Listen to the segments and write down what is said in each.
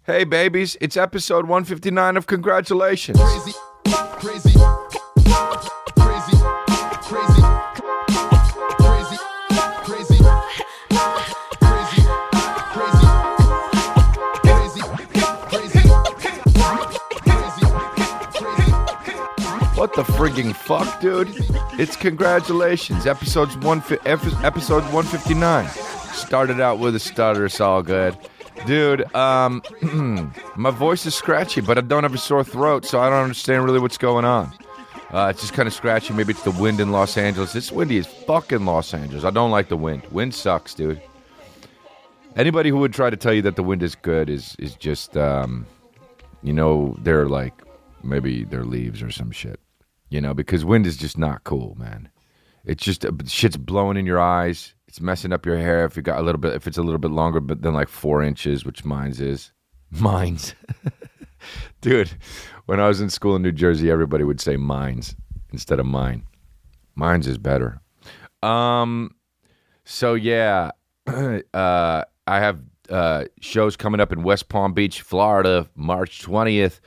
Hey, babies, it's episode 159 of Congratulations. Crazy, crazy, crazy, crazy, crazy, crazy, crazy, crazy. What the frigging fuck, dude? It's Congratulations, episode 159. Started out with a stutter, it's all good. Dude, my voice is scratchy, but I don't have a sore throat, so I don't understand really what's going on. It's just kind of scratchy. Maybe it's the wind in Los Angeles. It's windy as fucking Los Angeles. I don't like the wind. Wind sucks, dude. Anybody who would try to tell you that the wind is good is just, they're like, maybe they're leaves or some shit. Because wind is just not cool, man. It's just, shit's blowing in your eyes. It's messing up your hair if it's a little bit longer than like 4 inches, which mine's is. Mine's. Dude, when I was in school in New Jersey, everybody would say mines instead of mine. Mine's is better. So yeah, I have shows coming up in West Palm Beach, Florida, March 20th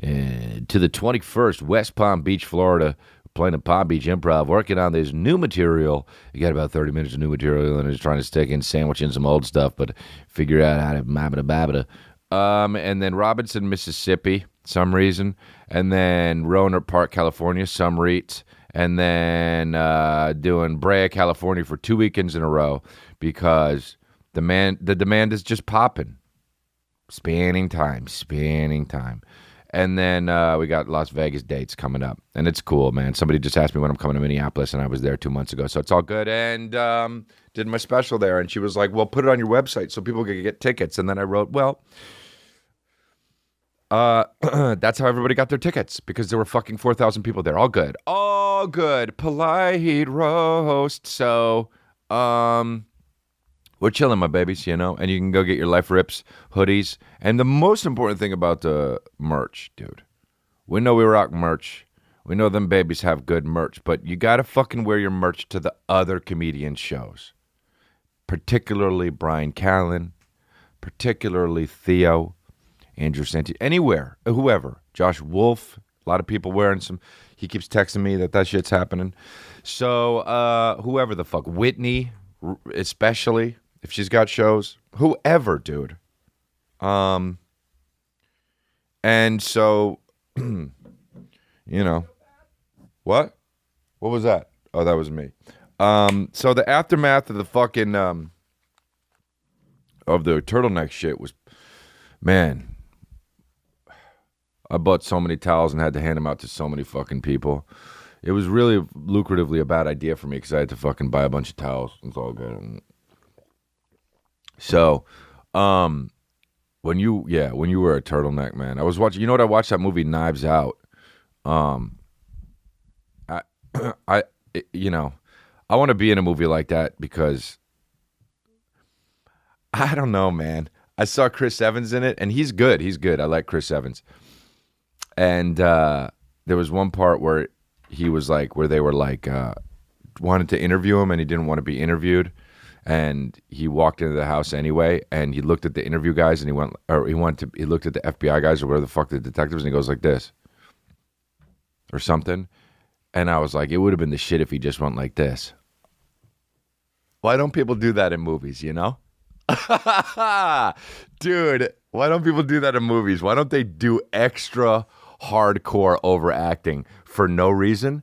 to the 21st, West Palm Beach, Florida. Playing at Palm Beach Improv, working on this new material. You got about 30 minutes of new material, and just trying to stick in, sandwich in some old stuff, but figure out how to babada. And then Robinson, Mississippi, some reason. And then Roanoke Park, California, some reats. And then doing Brea, California for 2 weekends in a row because the demand is just popping. Spanning time. And then we got Las Vegas dates coming up. And it's cool, man. Somebody just asked me when I'm coming to Minneapolis, and I was there 2 months ago. So it's all good. And did my special there. And she was like, well, put it on your website so people can get tickets. And then I wrote, well, that's how everybody got their tickets because there were fucking 4,000 people there. All good. Polite roast. So, we're chilling, my babies, and you can go get your Life Rips hoodies. And the most important thing about the merch, dude, we know we rock merch. We know them babies have good merch, but you got to fucking wear your merch to the other comedian shows, particularly Brian Callen, particularly Theo, Andrew Santi, anywhere, whoever, Josh Wolf, a lot of people wearing some. He keeps texting me that shit's happening. So whoever the fuck, Whitney, especially. If she's got shows, whoever, dude. And so, what? What was that? Oh, that was me. So the aftermath of the fucking, of the turtleneck shit was, man, I bought so many towels and had to hand them out to so many fucking people. It was really lucratively a bad idea for me because I had to fucking buy a bunch of towels. It's all good. So, when you wear a turtleneck, man, I was watching. I watched that movie Knives Out. I want to be in a movie like that because I don't know, man. I saw Chris Evans in it, and he's good. I like Chris Evans. And there was one part where he was like, where they were like, wanted to interview him, and he didn't want to be interviewed. And he walked into the house anyway, and he looked at the interview guys, and he looked at the FBI guys or whatever the fuck, the detectives, and he goes like this or something. And I was like, it would have been the shit if he just went like this. Why don't people do that in movies, Dude, why don't people do that in movies? Why don't they do extra hardcore overacting for no reason?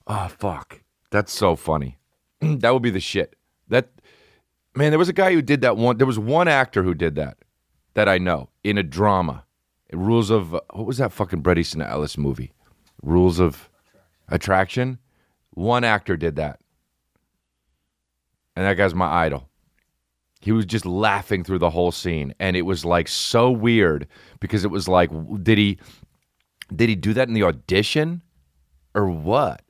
Oh, fuck. That's so funny. That would be the shit. Man, there was a guy who did that one. There was one actor who did that I know in a drama. Rules of, what was that fucking Bret Easton Ellis movie? Rules of Attraction. One actor did that. And that guy's my idol. He was just laughing through the whole scene. And it was like so weird because it was like, did he do that in the audition or what?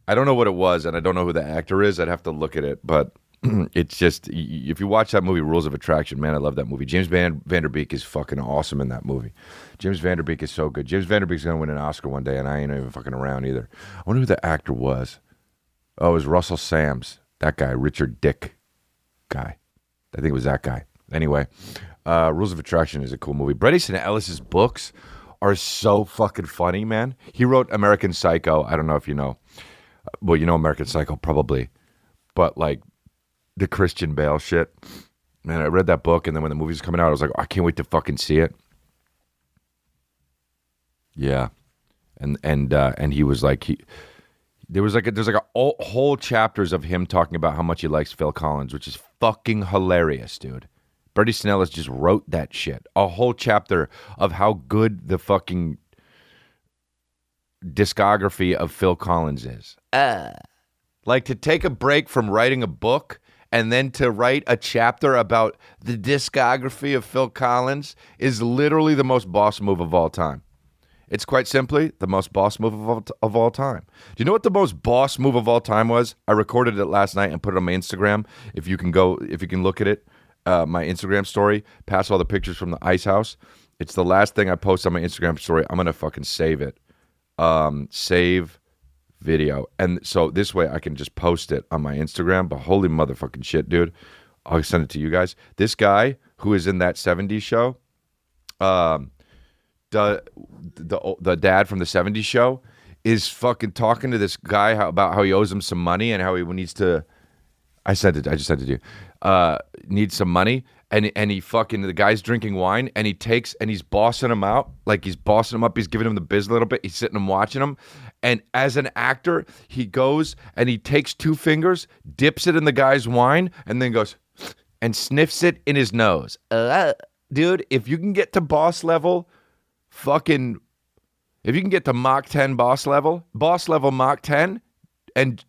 I don't know what it was, and I don't know who the actor is. I'd have to look at it, but it's just, if you watch that movie, Rules of Attraction, man, I love that movie. James Van Der Beek is fucking awesome in that movie. James Van Der Beek is so good. James Van Der Beek's going to win an Oscar one day, and I ain't even fucking around either. I wonder who the actor was. Oh, it was Russell Sams. That guy, Richard Dick guy. I think it was that guy. Anyway, Rules of Attraction is a cool movie. Bret Easton Ellis's books are so fucking funny, man. He wrote American Psycho. I don't know if you know. Well, you know American Psycho probably, but like the Christian Bale shit. Man, I read that book, and then when the movie was coming out, I was like, oh, I can't wait to fucking see it. Yeah, and he was like there's like a whole chapters of him talking about how much he likes Phil Collins, which is fucking hilarious, dude. Bret Easton Ellis just wrote that shit. A whole chapter of how good the fucking discography of Phil Collins is. Like to take a break from writing a book and then to write a chapter about the discography of Phil Collins is literally the most boss move of all time. It's quite simply the most boss move of all time. Do you know what the most boss move of all time was? I recorded it last night and put it on my Instagram. If you can look at it, my Instagram story, past all the pictures from the ice house. It's the last thing I post on my Instagram story. I'm going to fucking save it. Save video. And so this way I can just post it on my Instagram. But holy motherfucking shit, dude. I'll send it to you guys. This guy who is in that 70s show, the dad from the 70s show is fucking talking to this guy about how he owes him some money and how he needs to I just sent it to you. Needs some money and he fucking the guy's drinking wine and he's bossing him out, like he's bossing him up, he's giving him the biz a little bit, he's sitting and watching him, and as an actor he goes and he takes two fingers, dips it in the guy's wine, and then goes and sniffs it in his nose. Dude, if you can get to boss level fucking, if you can get to Mach 10 boss level Mach 10 and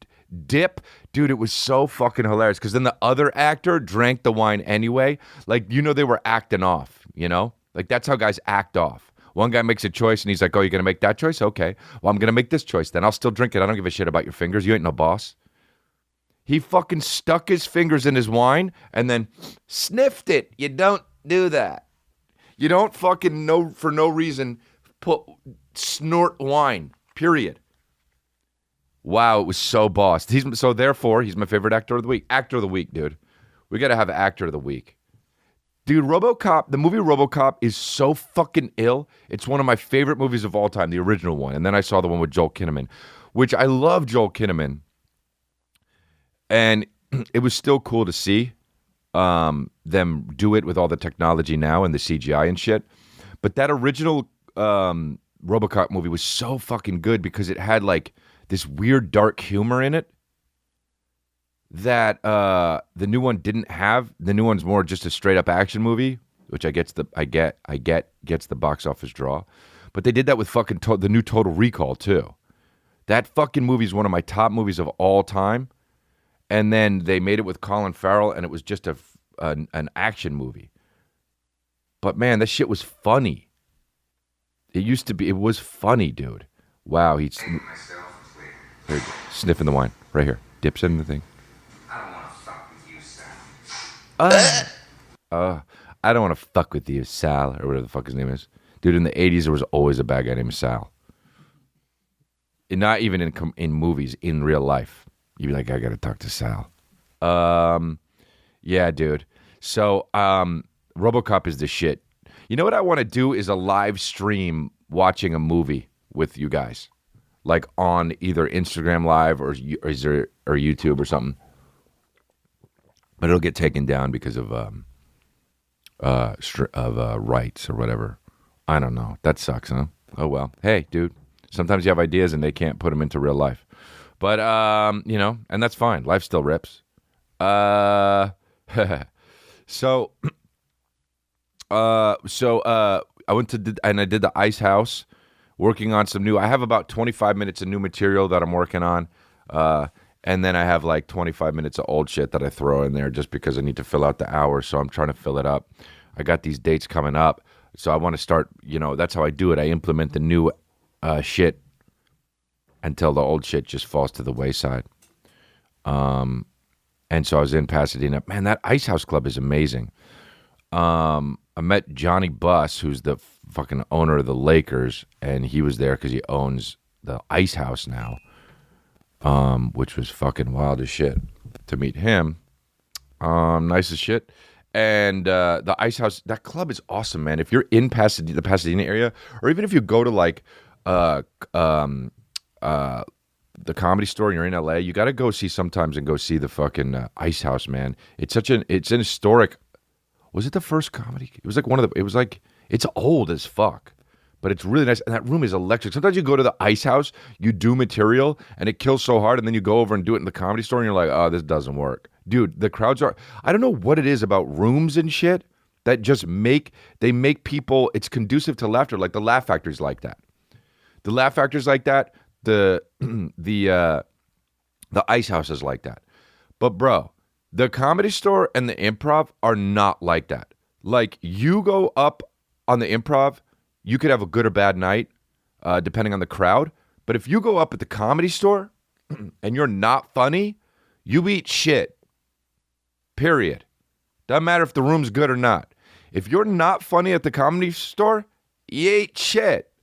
dip, dude, it was so fucking hilarious because then the other actor drank the wine anyway. Like, you know, they were acting off, you know? Like, that's how guys act off. One guy makes a choice and he's like, oh, you're going to make that choice? Okay. Well, I'm going to make this choice then. I'll still drink it. I don't give a shit about your fingers. You ain't no boss. He fucking stuck his fingers in his wine and then sniffed it. You don't do that. You don't fucking know for no reason snort wine, period. Wow, it was so boss. Therefore, he's my favorite actor of the week. Actor of the week, dude. We got to have actor of the week. Dude, RoboCop, the movie RoboCop is so fucking ill. It's one of my favorite movies of all time, the original one. And then I saw the one with Joel Kinnaman, which I love Joel Kinnaman. And it was still cool to see them do it with all the technology now and the CGI and shit. But that original RoboCop movie was so fucking good because it had like this weird dark humor in it that the new one didn't have. The new one's more just a straight up action movie, which I get gets the box office draw. But they did that with fucking the new Total Recall too. That fucking movie is one of my top movies of all time. And then they made it with Colin Farrell, and it was just an action movie. But man, that shit was funny. It was funny, dude. Wow, he's sniffing the wine right here. Dips in the thing. I don't want to fuck with you, Sal. I don't want to fuck with you, Sal, or whatever the fuck his name is. Dude, in the 80s, there was always a bad guy named Sal. And not even in movies, in real life. You'd be like, I got to talk to Sal. Yeah, dude. So, RoboCop is the shit. You know what I want to do is a live stream watching a movie with you guys. Like on either Instagram Live or YouTube or something. But it'll get taken down because of rights or whatever. I don't know. That sucks, huh? Oh, well. Hey, dude. Sometimes you have ideas and they can't put them into real life. But, you know, and that's fine. Life still rips. So I went to, and I did the Ice House, working on some new, I have about 25 minutes of new material that I'm working on. And then I have like 25 minutes of old shit that I throw in there just because I need to fill out the hours. So I'm trying to fill it up. I got these dates coming up. So I want to start, you know, that's how I do it. I implement the new shit until the old shit just falls to the wayside. And so I was in Pasadena. Man, that Ice House Club is amazing. I met Johnny Buss, who's the fucking owner of the Lakers, and he was there because he owns the Ice House now, which was fucking wild as shit to meet him. Nice as shit. And the Ice House, that club is awesome, man. If you're in Pasadena, the Pasadena area, or even if you go to like the Comedy Store and you're in LA, you got to go see sometimes and go see the fucking Ice House, man. It's an historic. Was it the first comedy? It was like one of the. It was like it's old as fuck, but it's really nice. And that room is electric. Sometimes you go to the Ice House, you do material, and it kills so hard, and then you go over and do it in the Comedy Store, and you're like, oh, this doesn't work. Dude, the crowds are, I don't know what it is about rooms and shit that just make people, it's conducive to laughter. Like the Laugh Factory's like that. The Laugh Factory's like that. The Ice House is like that. But bro, the Comedy Store and the Improv are not like that. Like you go up on the Improv, you could have a good or bad night, depending on the crowd. But if you go up at the Comedy Store and you're not funny, you eat shit. Period. Doesn't matter if the room's good or not. If you're not funny at the Comedy Store, you eat shit.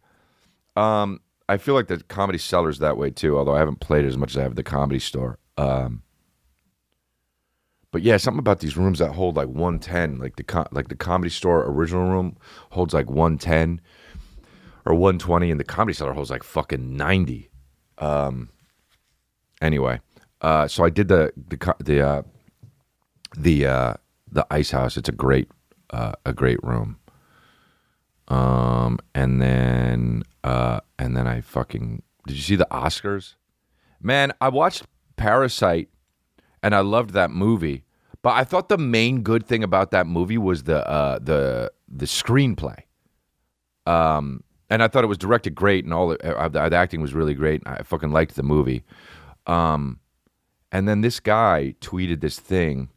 I feel like the Comedy Cellar's that way too, although I haven't played it as much as I have at the Comedy Store. But yeah, something about these rooms that hold like 110, like the Comedy Store original room holds like 110 or 120, and the Comedy Cellar holds like fucking 90. Anyway, so I did the Ice House. It's a great room. And then I fucking, did you see the Oscars? Man, I watched Parasite and I loved that movie, but I thought the main good thing about that movie was the screenplay. And I thought it was directed great and all the acting was really great. I fucking liked the movie. And then this guy tweeted this thing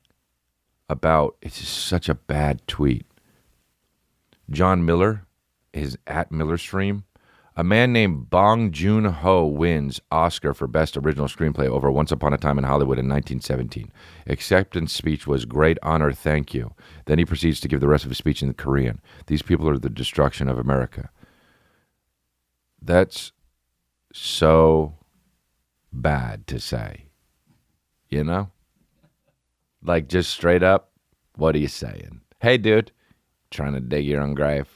about, it's just such a bad tweet. John Miller is at Millerstream. A man named Bong Joon Ho wins Oscar for Best Original Screenplay over Once Upon a Time in Hollywood in 1917. Acceptance speech was great honor, thank you. Then he proceeds to give the rest of his speech in Korean. These people are the destruction of America. That's so bad to say. You know? Like, just straight up, what are you saying? Hey, dude, trying to dig your own grave.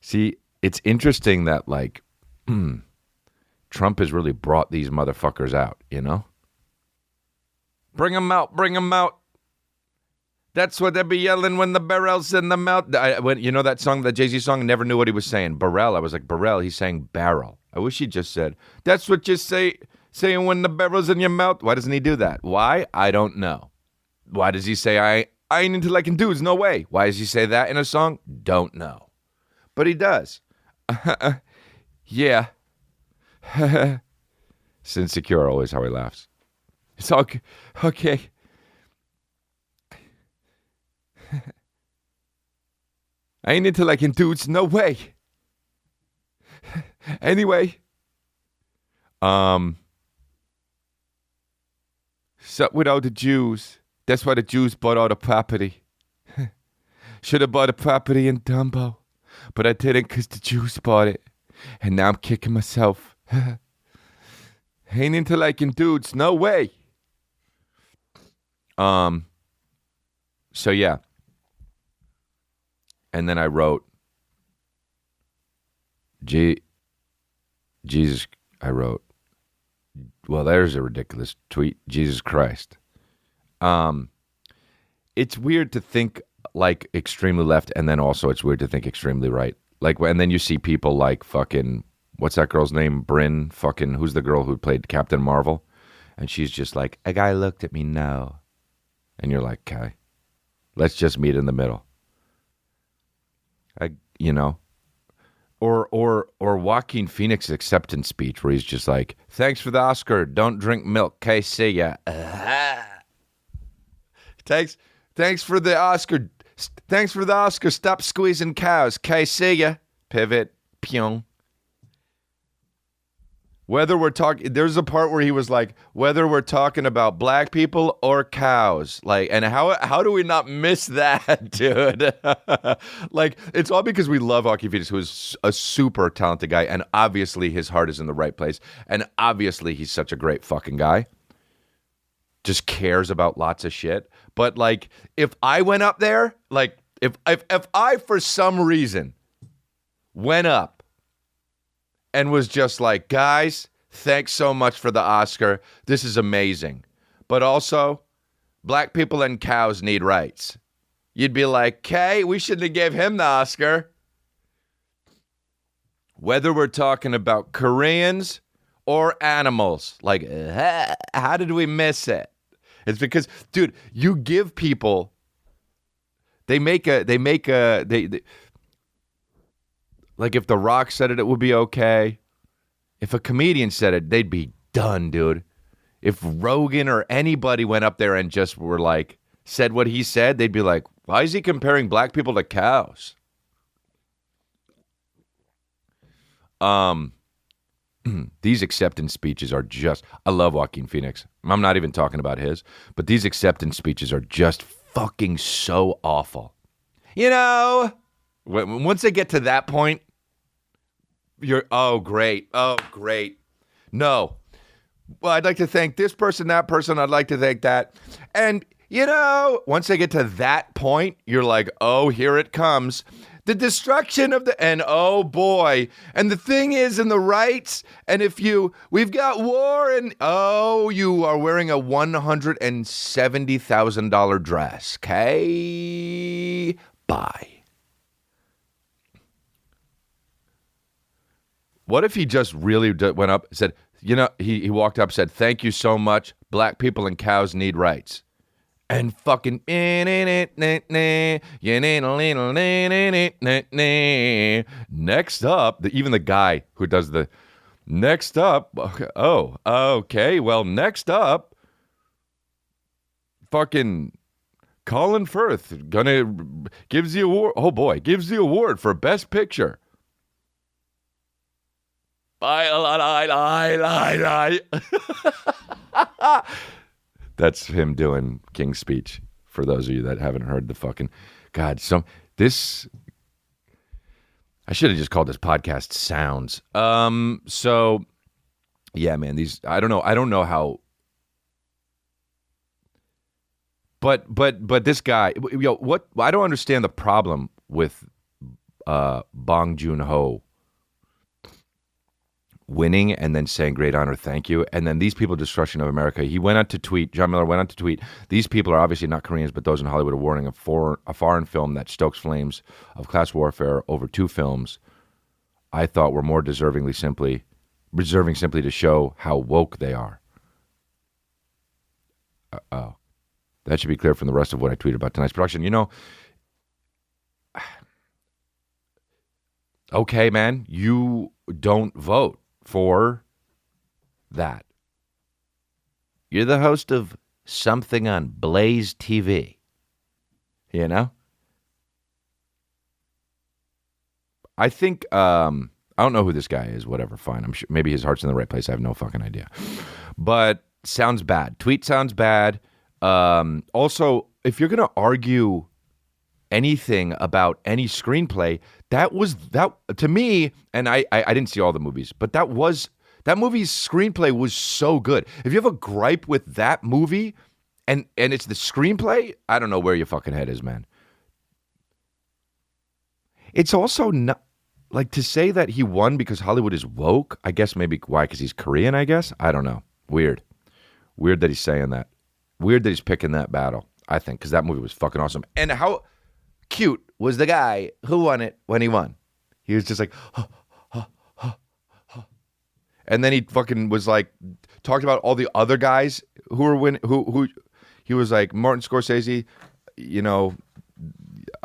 See, it's interesting that, like, Trump has really brought these motherfuckers out, you know? Bring them out, bring them out. That's what they be yelling when the barrel's in the mouth. You know that song, that Jay-Z song? I never knew what he was saying. Barrel. I was like, Barrel. He's saying barrel. I wish he just said, that's what you saying when the barrel's in your mouth. Why doesn't he do that? Why? I don't know. Why does he say, I ain't into liking dudes? No way. Why does he say that in a song? Don't know. But he does. Yeah. It's insecure, always how he laughs. It's all okay. I ain't into liking dudes. No way. Anyway. So with all the Jews. That's why the Jews bought all the property. Should have bought the property in Dumbo. But I didn't because the Jews bought it. And now I'm kicking myself. Ain't into liking dudes. No way. So yeah. And then I wrote, Jesus, I wrote, well, there's a ridiculous tweet. Jesus Christ. It's weird to think like extremely left, and then also it's weird to think extremely right. Like, and then you see people like fucking, what's that girl's name? Bryn, fucking, who's the girl who played Captain Marvel? And she's just like, a guy looked at me, no. And you're like, okay, let's just meet in the middle. You know, or Joaquin Phoenix's acceptance speech where he's just like, thanks for the Oscar, don't drink milk, okay, see ya. Thanks for the Oscar, stop squeezing cows, okay, see ya. Pivot, pyong. Whether we're talking, there's a part where he was like, whether we're talking about black people or cows, like, and how do we not miss that, dude? Like, it's all because we love Joaquin Phoenix, who is a super talented guy, and obviously his heart is in the right place, and obviously he's such a great fucking guy. just cares about lots of shit. But like, if I went up there, like, if I for some reason went up and was just like, guys, thanks so much for the Oscar. This is amazing. But also, black people and cows need rights. You'd be like, okay, we shouldn't have gave him the Oscar. Whether we're talking about Koreans or animals, like, how did we miss it? It's because, dude, you give people, they like if The Rock said it, it would be okay. If a comedian said it, they'd be done, dude. If Rogan or anybody went up there and just were like, said what he said, they'd be like, why is he comparing black people to cows? These acceptance speeches are just, I love Joaquin Phoenix. I'm not even talking about his, but these acceptance speeches are just fucking so awful. You know, once they get to that point, you're, oh, great. No. Well, I'd like to thank this person, that person. I'd like to thank that. And, you know, once they get to that point, you're like, oh, here it comes. The destruction of and oh boy. And the thing is, in the rights, and we've got war, and oh, you are wearing a $170,000 dress. Okay? Bye. What if he just really went up and said, you know, he walked up, said, thank you so much. Black people and cows need rights. And fucking next up, even the guy who does the next up, oh, okay, well, next up, fucking Colin Firth gives the award. Oh boy, gives the award for Best Picture. That's him doing King's Speech, for those of you that haven't heard the fucking... God, I should have just called this podcast Sounds. So, yeah, man, I don't know how... But this guy, what... I don't understand the problem with Bong Joon Ho winning and then saying great honor, thank you, and then these people destruction of America. He went on to tweet, John Miller went on to tweet, these people are obviously not Koreans, but those in Hollywood are warning a foreign film that stokes flames of class warfare over two films I thought were more deserving simply to show how woke they are. Oh, that should be clear from the rest of what I tweeted about tonight's production. You know, okay, man, you don't vote for that. You're the host of something on Blaze TV. You know? I think, I don't know who this guy is, whatever, fine. I'm sure maybe his heart's in the right place. I have no fucking idea. But sounds bad. Tweet sounds bad. Also, if you're going to argue anything about any screenplay, that to me, and I didn't see all the movies, but that movie's screenplay was so good. If you have a gripe with that movie and it's the screenplay, I don't know where your fucking head is, man. It's also not like to say that he won because Hollywood is woke. I guess maybe why? Because he's Korean, I guess. I don't know. Weird that he's saying that. Weird that he's picking that battle, I think, because that movie was fucking awesome. And how cute was the guy who won it when he won? He was just like, huh, huh, huh, huh. And then he fucking was like, talked about all the other guys who were winning. Who he was like, Martin Scorsese, you know,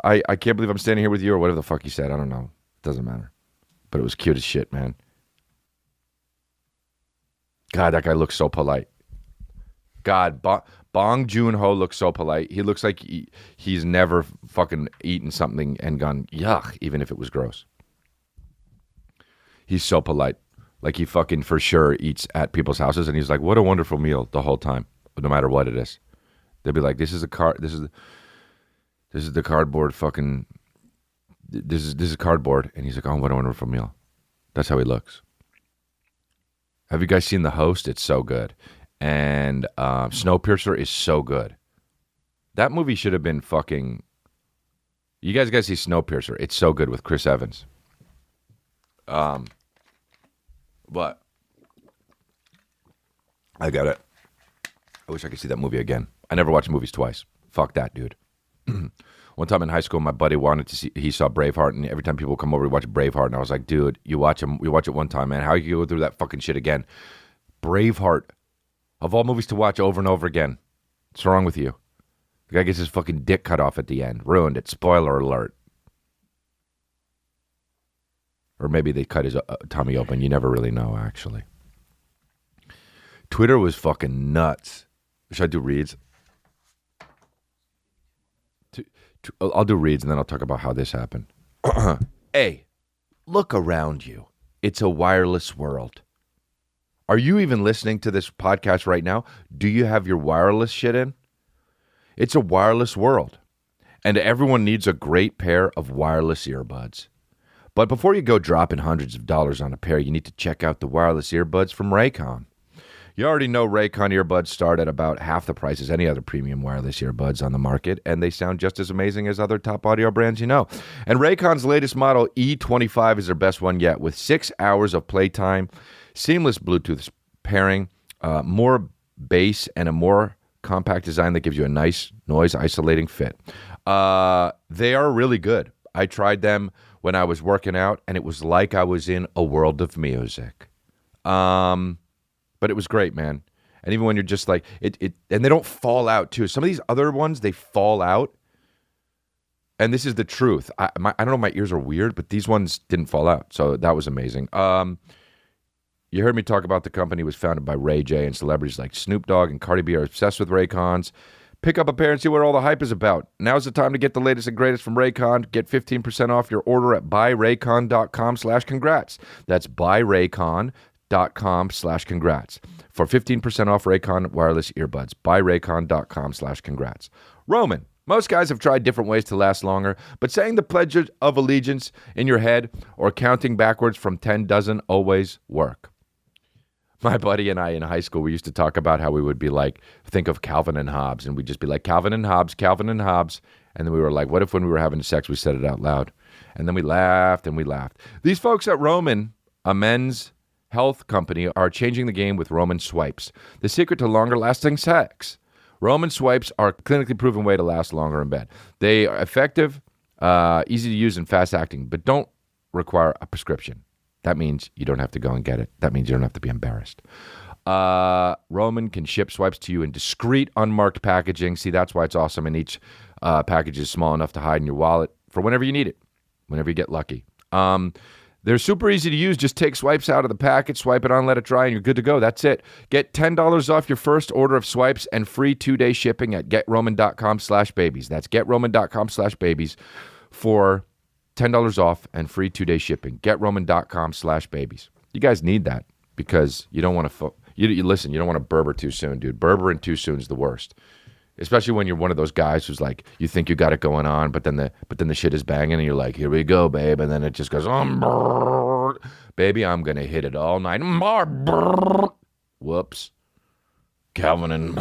I can't believe I'm standing here with you, or whatever the fuck he said. I don't know. It doesn't matter. But it was cute as shit, man. God, that guy looks so polite. God, Bong Joon Ho looks so polite. He looks like he's never fucking eaten something and gone, yuck, even if it was gross. He's so polite. Like he fucking for sure eats at people's houses, and he's like, what a wonderful meal the whole time, no matter what it is. They'll be like, this is the cardboard fucking, this is cardboard. And he's like, oh, what a wonderful meal. That's how he looks. Have you guys seen The Host? It's so good. And Snowpiercer is so good. That movie should have been fucking... You guys got to see Snowpiercer. It's so good with Chris Evans. But I got it. I wish I could see that movie again. I never watch movies twice. Fuck that, dude. One time in high school, my buddy wanted to see. He saw Braveheart, and every time people come over to watch Braveheart, and I was like, "Dude, you watch it one time, man. How you go through that fucking shit again?" Braveheart, of all movies to watch over and over again. What's wrong with you? The guy gets his fucking dick cut off at the end. Ruined it. Spoiler alert. Or maybe they cut his tummy open. You never really know, actually. Twitter was fucking nuts. Should I do reads? I'll do reads, and then I'll talk about how this happened. Hey, look around you. It's a wireless world. Are you even listening to this podcast right now? Do you have your wireless shit in? It's a wireless world, and everyone needs a great pair of wireless earbuds. But before you go dropping hundreds of dollars on a pair, you need to check out the wireless earbuds from Raycon. You already know Raycon earbuds start at about half the price as any other premium wireless earbuds on the market, and they sound just as amazing as other top audio brands you know. And Raycon's latest model, E25, is their best one yet, with 6 hours of playtime, seamless Bluetooth pairing, more bass, and a more compact design that gives you a nice noise-isolating fit. They are really good. I tried them when I was working out, and it was like I was in a world of music. But it was great, man. And even when you're just like, and they don't fall out, too. Some of these other ones, they fall out. And this is the truth. I don't know if my ears are weird, but these ones didn't fall out. So that was amazing. You heard me talk about the company was founded by Ray J, and celebrities like Snoop Dogg and Cardi B are obsessed with Raycons. Pick up a pair and see what all the hype is about. Now's the time to get the latest and greatest from Raycon. Get 15% off your order at buyraycon.com/congrats. That's buyraycon.com/congrats for 15% off Raycon wireless earbuds. Buyraycon.com/congrats. Roman, most guys have tried different ways to last longer, but saying the Pledge of Allegiance in your head or counting backwards from 10 doesn't always work. My buddy and I in high school, we used to talk about how we would be like, think of Calvin and Hobbes, and we'd just be like, Calvin and Hobbes, Calvin and Hobbes. And then we were like, what if when we were having sex, we said it out loud? And then we laughed and we laughed. These folks at Roman, a men's health company, are changing the game with Roman swipes. The secret to longer lasting sex. Roman swipes are a clinically proven way to last longer in bed. They are effective, easy to use, and fast acting, but don't require a prescription. That means you don't have to go and get it. That means you don't have to be embarrassed. Roman can ship swipes to you in discreet, unmarked packaging. See, that's why it's awesome. And each package is small enough to hide in your wallet for whenever you need it, whenever you get lucky. They're super easy to use. Just take swipes out of the package, swipe it on, let it dry, and you're good to go. That's it. Get $10 off your first order of swipes and free 2-day shipping at GetRoman.com/babies. That's GetRoman.com/babies for $10 off and free 2-day shipping. GetRoman.com/babies. You guys need that because you don't want to... You listen, you don't want to berber too soon, dude. Berbering too soon is the worst. Especially when you're one of those guys who's like, you think you got it going on, but then the shit is banging and you're like, here we go, babe. And then it just goes, baby, I'm going to hit it all night. Whoops. Calvin and...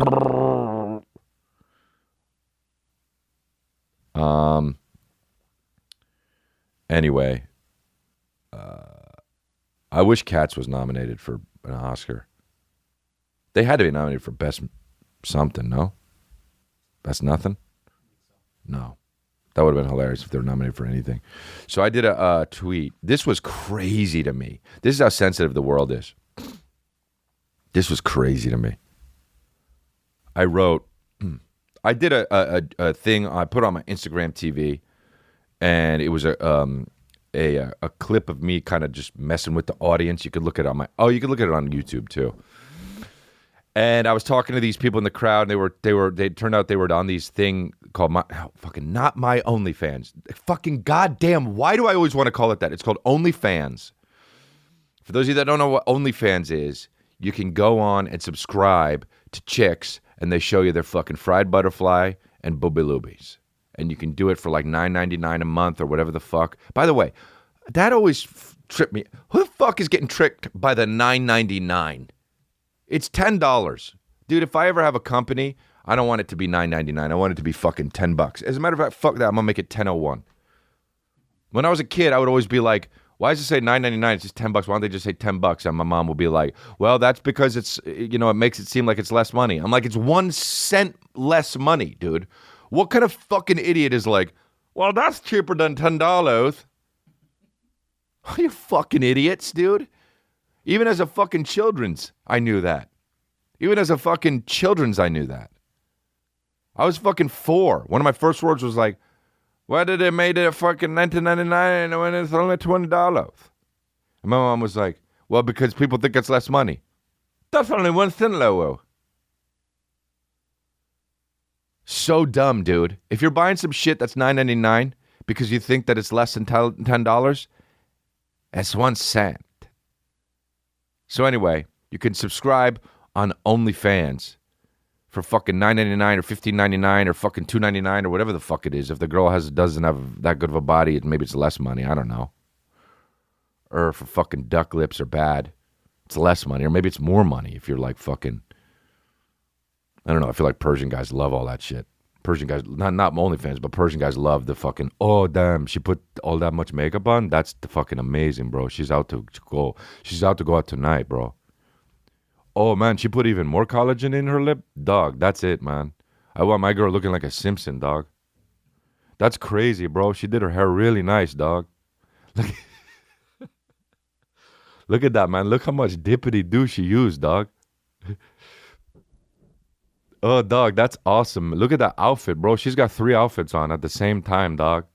Anyway, I wish Cats was nominated for an Oscar. They had to be nominated for best something, no? Best nothing? No. That would have been hilarious if they were nominated for anything. So I did a tweet. This was crazy to me. This is how sensitive the world is. This was crazy to me. I wrote, I did a thing I put on my Instagram TV, and it was a clip of me kind of just messing with the audience. You could look at it on you could look at it on YouTube too. And I was talking to these people in the crowd, and they turned out they were on these thing called not my OnlyFans. Fucking goddamn, why do I always want to call it that? It's called OnlyFans. For those of you that don't know what OnlyFans is, you can go on and subscribe to chicks, and they show you their fucking fried butterfly and booby loobies. And you can do it for like $9.99 a month or whatever the fuck. By the way, that always tripped me. Who the fuck is getting tricked by the $9.99? It's $10 Dude, if I ever have a company, I don't want it to be $9.99. I want it to be fucking $10. As a matter of fact, fuck that. I'm gonna make it $10.01. When I was a kid, I would always be like, why does it say $9.99? It's just $10. Why don't they just say $10? And my mom will be like, well, that's because it's, it makes it seem like it's less money. I'm like, it's 1 cent less money, dude. What kind of fucking idiot is like, well, that's cheaper than $10? Are you fucking idiots, dude? Even as a fucking children's, I knew that. Even as a fucking children's, I knew that. I was fucking 4. One of my first words was like, why did they make it fucking $19.99 when it's only $20? And my mom was like, well, because people think it's less money. That's only 1 cent lower. So dumb, dude. If you're buying some shit that's $9.99 because you think that it's less than $10, it's 1 cent. So anyway, you can subscribe on OnlyFans for fucking $9.99 or $15.99 or fucking $2.99 or whatever the fuck it is. If the girl doesn't have that good of a body, maybe it's less money. I don't know. Or if her fucking duck lips are bad, it's less money. Or maybe it's more money if you're like fucking, I don't know. I feel like Persian guys love all that shit. Persian guys, not OnlyFans, but Persian guys love the fucking, oh damn, she put all that much makeup on? That's the fucking amazing, bro. She's out to go out tonight, bro. Oh man, she put even more collagen in her lip? Dog, that's it, man. I want my girl looking like a Simpson, dog. That's crazy, bro. She did her hair really nice, dog. Look at that, man. Look how much dippity-doo she used, dog. Oh, dog, that's awesome. Look at that outfit, bro. She's got 3 outfits on at the same time, dog.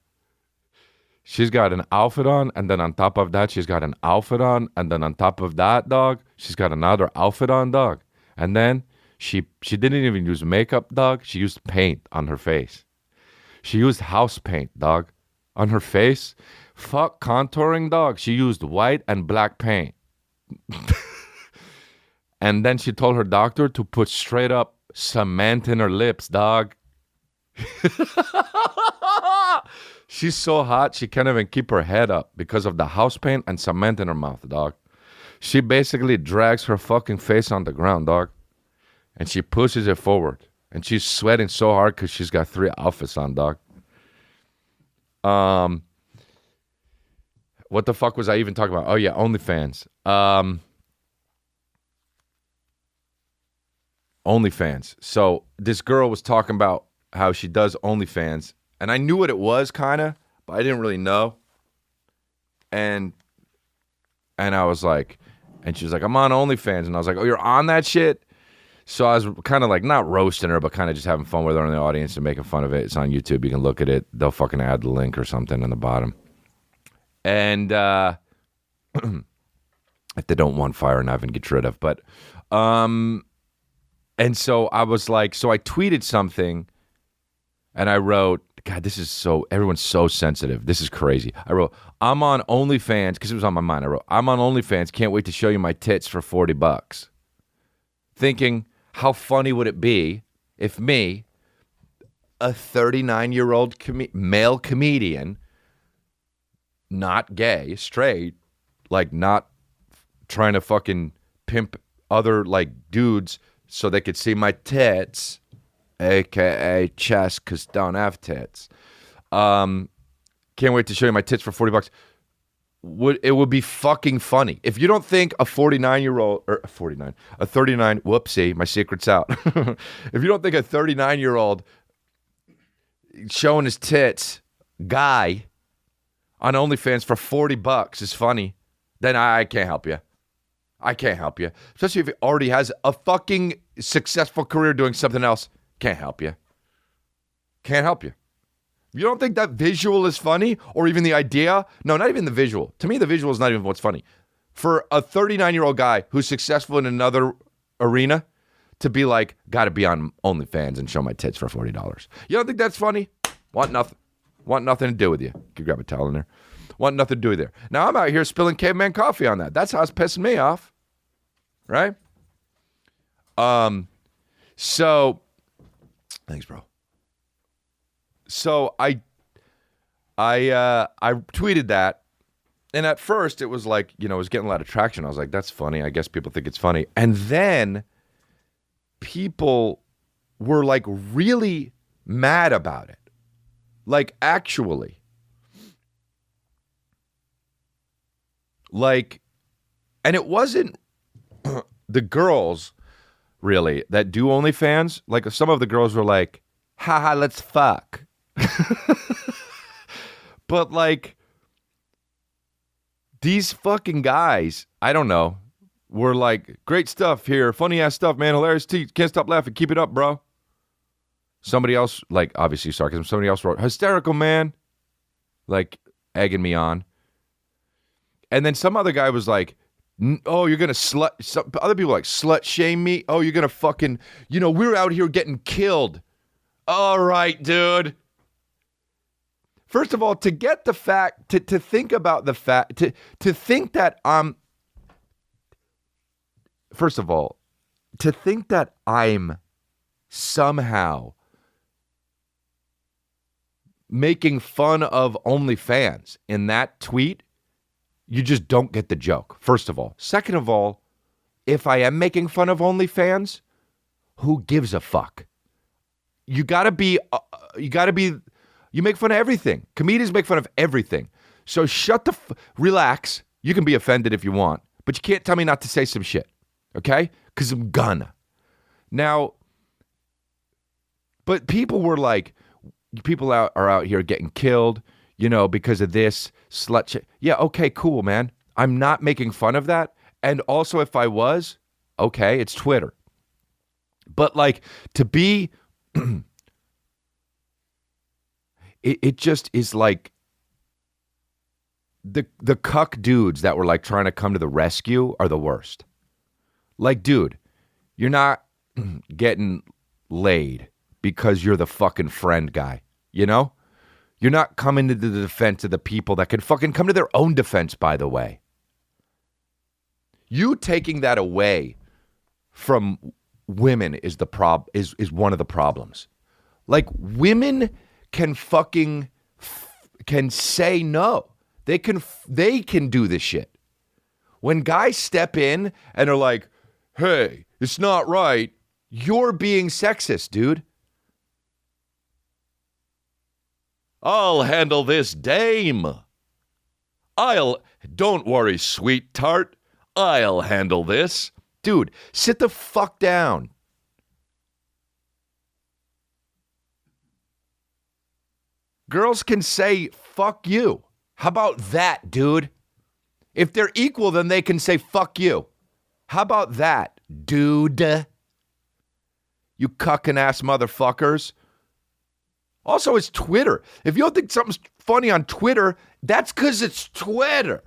She's got an outfit on, and then on top of that, she's got an outfit on, and then on top of that, dog, she's got another outfit on, dog. And then she didn't even use makeup, dog. She used paint on her face. She used house paint, dog, on her face. Fuck contouring, dog. She used white and black paint. And then she told her doctor to put straight up cement in her lips, dog. She's so hot, she can't even keep her head up because of the house paint and cement in her mouth, dog. She basically drags her fucking face on the ground, dog. And she pushes it forward. And she's sweating so hard because she's got 3 outfits on, dog. What the fuck was I even talking about? Oh, yeah, OnlyFans. OnlyFans. So this girl was talking about how she does OnlyFans. And I knew what it was, kind of, but I didn't really know. And I was like, and she was like, I'm on OnlyFans. And I was like, oh, you're on that shit? So I was kind of like, not roasting her, but kind of just having fun with her in the audience and making fun of it. It's on YouTube. You can look at it. They'll fucking add the link or something in the bottom. And if they don't want Fire and Ivan get rid of. But, and so I was like, so I tweeted something and I wrote, God, this is so, everyone's so sensitive. This is crazy. I wrote, I'm on OnlyFans, because it was on my mind. I wrote, I'm on OnlyFans, can't wait to show you my tits for $40. Thinking, how funny would it be if me, a 39-year-old male comedian, not gay, straight, like not trying to fucking pimp other like dudes so they could see my tits, aka chest, because don't have tits. Can't wait to show you my tits for $40. It would be fucking funny. If you don't think a 39-year-old, or a 39, a 39, whoopsie, my secret's out. If you don't think a 39-year-old showing his tits guy on OnlyFans for $40 is funny, then I can't help you. I can't help you. Especially if he already has a fucking successful career doing something else. Can't help you. Can't help you. You don't think that visual is funny? Or even the idea? No, not even the visual. To me, the visual is not even what's funny. For a 39-year-old guy who's successful in another arena to be like, gotta be on OnlyFans and show my tits for $40. You don't think that's funny? Want nothing. Want nothing to do with you. You can grab a towel in there. Want nothing to do with you. Now I'm out here spilling caveman coffee on that. That's how it's pissing me off. Right? So, thanks, bro. So I tweeted that, and at first it was like, it was getting a lot of traction. I was like, that's funny. I guess people think it's funny. And then people were like really mad about it. Like actually. Like, and it wasn't the girls really that do OnlyFans. Like some of the girls were like, haha, let's fuck. But like these fucking guys, I don't know, were like, great stuff here, funny ass stuff, man, hilarious, can't stop laughing, keep it up, bro. Somebody else, like obviously sarcasm, somebody else wrote, hysterical, man, like egging me on. And then some other guy was like, oh, you're going to other people like, slut shame me? Oh, you're going to fucking, we're out here getting killed. All right, dude. First of all, to get the fact, to think about the fact, to think that first of all, to think that I'm somehow making fun of OnlyFans in that tweet, you just don't get the joke, first of all. Second of all, if I am making fun of OnlyFans, who gives a fuck? You make fun of everything. Comedians make fun of everything. So relax. You can be offended if you want, but you can't tell me not to say some shit, okay? Because I'm gonna. Now, but people were like, people are out here getting killed, because of this slut shit. Yeah, okay, cool, man. I'm not making fun of that. And also, if I was, okay, it's Twitter. But like to be, it just is like the cuck dudes that were like trying to come to the rescue are the worst. Like, dude, you're not getting laid because you're the fucking friend guy, You're not coming to the defense of the people that can fucking come to their own defense, by the way. You taking that away from women is is one of the problems. Like, women can fucking can say no. They can do this shit. When guys step in and are like, "Hey, it's not right," you're being sexist, dude. I'll handle this, dame. Don't worry, sweet tart. I'll handle this. Dude, sit the fuck down. Girls can say, fuck you. How about that, dude? If they're equal, then they can say, fuck you. How about that, dude? You cucking ass motherfuckers. Also, it's Twitter. If you don't think something's funny on Twitter, that's because it's Twitter.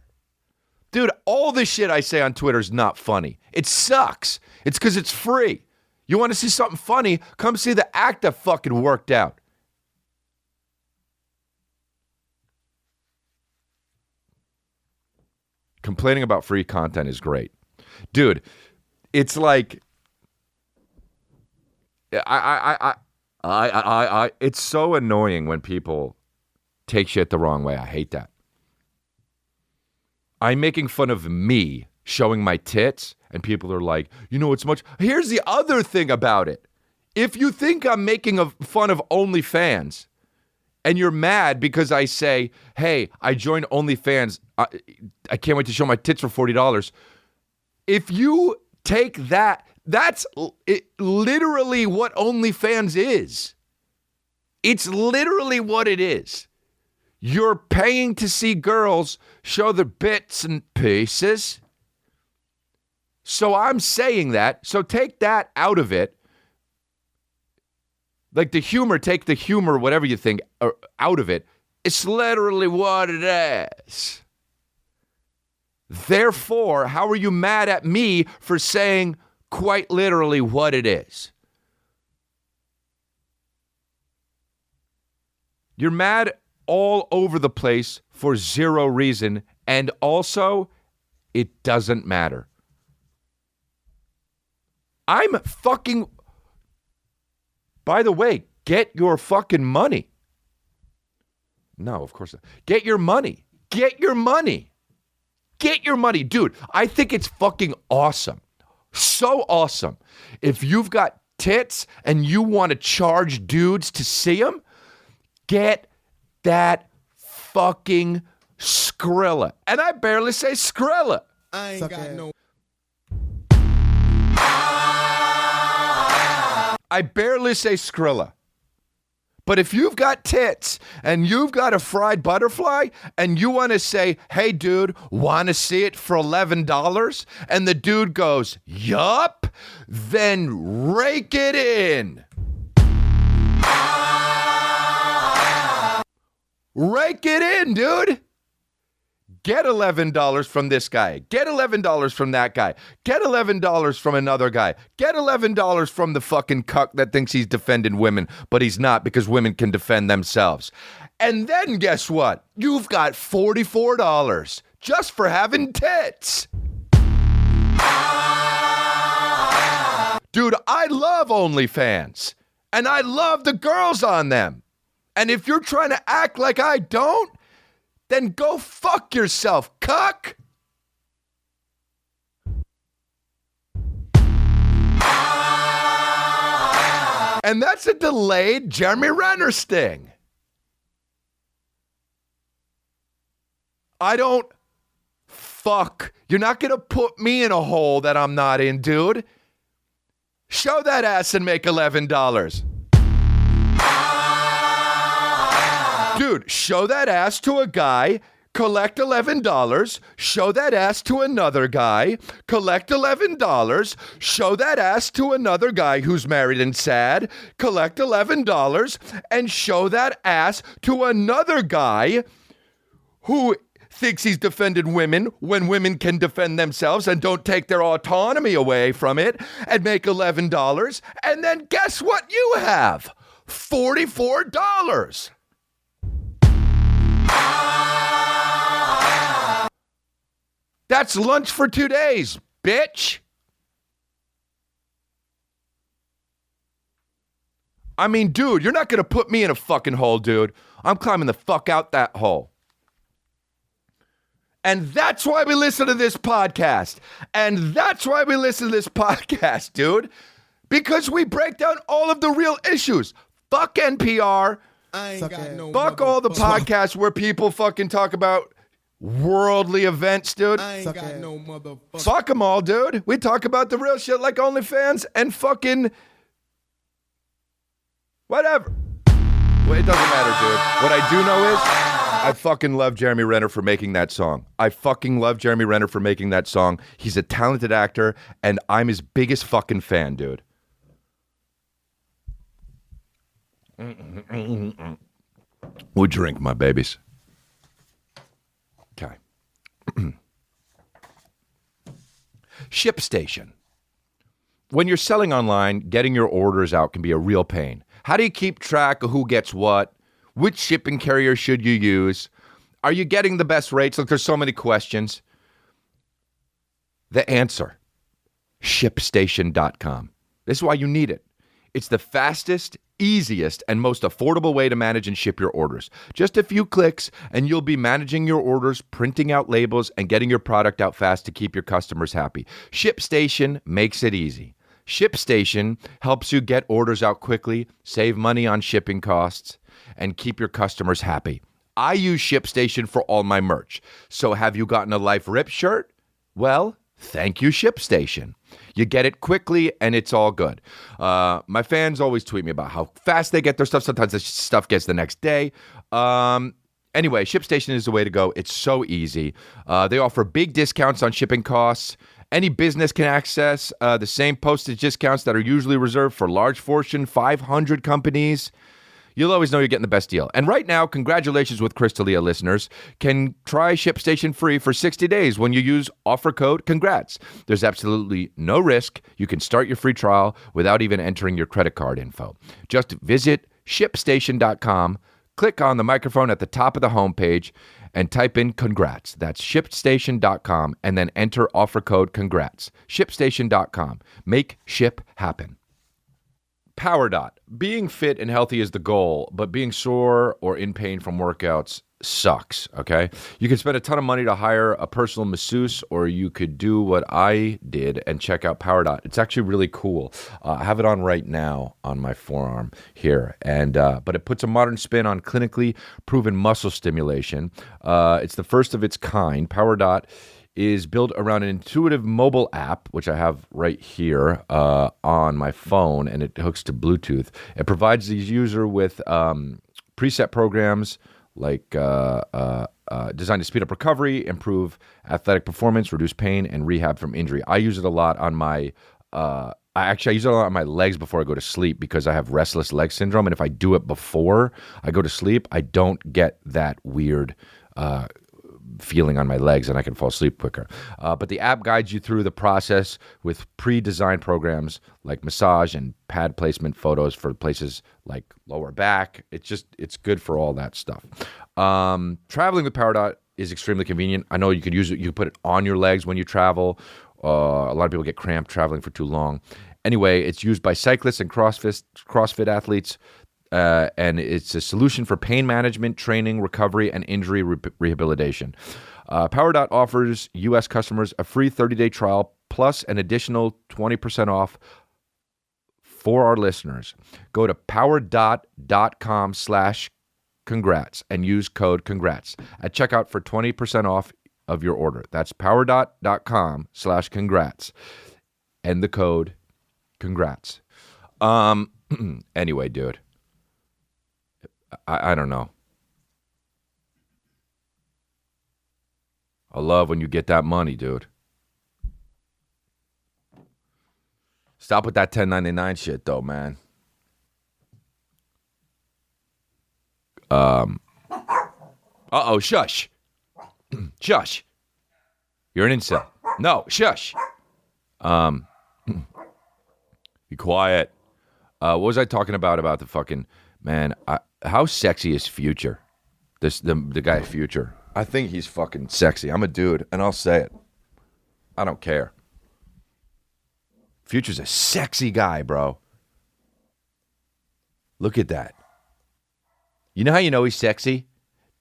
Dude, all the shit I say on Twitter is not funny. It sucks. It's because it's free. You want to see something funny? Come see the act that fucking worked out. Complaining about free content is great. Dude, it's like... it's so annoying when people take shit the wrong way. I hate that. I'm making fun of me showing my tits, and people are like, it's much. Here's the other thing about it. If you think I'm making fun of OnlyFans, and you're mad because I say, hey, I joined OnlyFans, I can't wait to show my tits for $40. If you take that, that's literally what OnlyFans is. It's literally what it is. You're paying to see girls show their bits and pieces. So I'm saying that. So take that out of it. Like the humor, take the humor, whatever you think, out of it. It's literally what it is. Therefore, how are you mad at me for saying quite literally what it is? You're mad all over the place for zero reason, and also, it doesn't matter. I'm fucking... By the way, get your fucking money. No, of course not. Get your money. Get your money. Get your money. Dude, I think it's fucking awesome. So awesome. If you've got tits and you want to charge dudes to see them, get that fucking Skrilla. And I barely say Skrilla. I ain't got no. I barely say Skrilla. But if you've got tits and you've got a fried butterfly and you want to say, hey, dude, want to see it for $11? And the dude goes, yup, then rake it in. Rake it in, dude. Get $11 from this guy. Get $11 from that guy. Get $11 from another guy. Get $11 from the fucking cuck that thinks he's defending women, but he's not because women can defend themselves. And then guess what? You've got $44 just for having tits. Dude, I love OnlyFans. And I love the girls on them. And if you're trying to act like I don't, then go fuck yourself, cuck. And that's a delayed Jeremy Renner sting. I don't fuck. You're not going to put me in a hole that I'm not in, dude. Show that ass and make $11. Dude, show that ass to a guy, collect $11, show that ass to another guy, collect $11, show that ass to another guy who's married and sad, collect $11, and show that ass to another guy who thinks he's defended women when women can defend themselves and don't take their autonomy away from it, and make $11. And then guess what you have? $44. That's lunch for 2 days, bitch. I mean, dude, you're not going to put me in a fucking hole, dude. I'm climbing the fuck out that hole. And that's why we listen to this podcast. And that's why we listen to this podcast, dude. Because we break down all of the real issues. Fuck NPR. I ain't got no. Fuck all the podcasts where people fucking talk about worldly events, dude. I ain't got no motherfucker. Fuck them all, dude. We talk about the real shit like OnlyFans and fucking whatever. Well, it doesn't matter, dude. What I do know is I fucking love Jeremy Renner for making that song. I fucking love Jeremy Renner for making that song. He's a talented actor, and I'm his biggest fucking fan, dude. We'll drink, my babies. Okay. ShipStation. When you're selling online, getting your orders out can be a real pain. How do you keep track of who gets what? Which shipping carrier should you use? Are you getting the best rates? Look, there's so many questions. The answer, ShipStation.com. This is why you need it. It's the fastest, easiest, and most affordable way to manage and ship your orders. Just a few clicks, and you'll be managing your orders, printing out labels, and getting your product out fast to keep your customers happy. ShipStation makes it easy. ShipStation helps you get orders out quickly, save money on shipping costs, and keep your customers happy. I use ShipStation for all my merch. So have you gotten a Life Rip shirt? Well, thank you, ShipStation. You get it quickly, and it's all good. My fans always tweet me about how fast they get their stuff. Sometimes the stuff gets the next day. Anyway, ShipStation is the way to go. It's so easy. They offer big discounts on shipping costs. Any business can access the same postage discounts that are usually reserved for large Fortune 500 companies. You'll always know you're getting the best deal. And right now, congratulations with Crystalia listeners can try ShipStation free for 60 days when you use offer code CONGRATS. There's absolutely no risk. You can start your free trial without even entering your credit card info. Just visit ShipStation.com, click on the microphone at the top of the homepage, and type in CONGRATS. That's ShipStation.com, and then enter offer code CONGRATS. ShipStation.com. Make ship happen. Power Dot. Being fit and healthy is the goal, but being sore or in pain from workouts sucks, okay? You can spend a ton of money to hire a personal masseuse, or you could do what I did and check out Power Dot. It's actually really cool. I have it on right now on my forearm here, and but it puts a modern spin on clinically proven muscle stimulation. It's the first of its kind. Power Dot is built around an intuitive mobile app, which I have right here on my phone, and it hooks to Bluetooth. It provides the user with preset programs like designed to speed up recovery, improve athletic performance, reduce pain, and rehab from injury. I use it a lot on my I use it a lot on my legs before I go to sleep because I have restless leg syndrome, and if I do it before I go to sleep, I don't get that weird feeling on my legs, and I can fall asleep quicker. But the app guides you through the process with pre-designed programs like massage and pad placement photos for places like lower back. It's good for all that stuff. Traveling with PowerDot is extremely convenient. I know you could use it. You can put it on your legs when you travel. A lot of people get cramped traveling for too long. Anyway, it's used by cyclists and CrossFit athletes. And it's a solution for pain management, training, recovery, and injury rehabilitation. PowerDot offers U.S. customers a free 30-day trial plus an additional 20% off for our listeners. Go to powerdot.com/congrats and use code congrats at checkout for 20% off of your order. That's powerdot.com/congrats and the code congrats. Anyway, dude. I don't know. I love when you get that money, dude. Stop with that 1099 shit, though, man. Uh-oh, shush. Shush. You're an incel. No, shush. Be quiet. What was I talking about the fucking... Man, how sexy is Future? The guy Future. I think he's fucking sexy. I'm a dude, and I'll say it. I don't care. Future's a sexy guy, bro. Look at that. You know how you know he's sexy?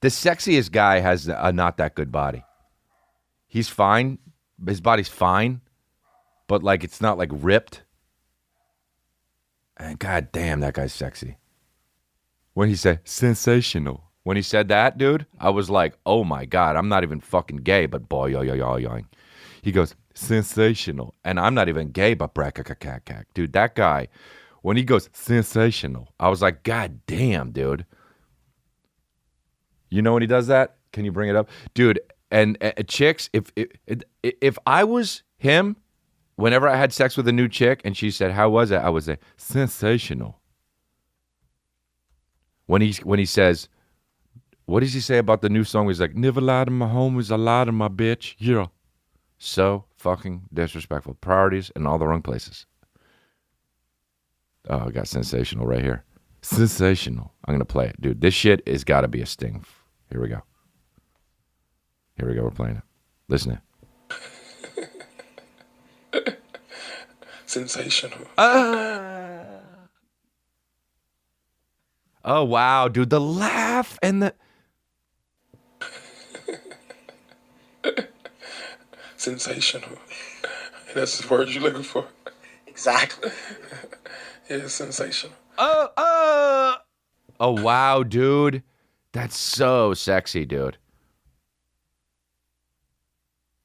The sexiest guy has a not that good body. He's fine. His body's fine, but like it's not like ripped. And god damn, that guy's sexy. When he said, sensational. When he said that, dude, I was like, oh my God, I'm not even fucking gay, but boy, yo. He goes, sensational. And I'm not even gay, but brack. Dude, that guy, when he goes, sensational, I was like, god damn, dude. You know when he does that? Can you bring it up? Dude, and chicks, if I was him, whenever I had sex with a new chick and she said, how was it? I would say, sensational. When he says, what does he say about the new song? He's like, never lie to my homies, I lie to my bitch. Yeah. So fucking disrespectful. Priorities in all the wrong places. Oh, I got sensational right here. Sensational. I'm going to play it. Dude, this shit has got to be a sting. Here we go. We're playing it. Listen to it. Sensational. Oh, wow, dude. The laugh and the... Sensational. That's the word you're looking for. Exactly. Yeah, sensational. Oh, wow, dude. That's so sexy, dude.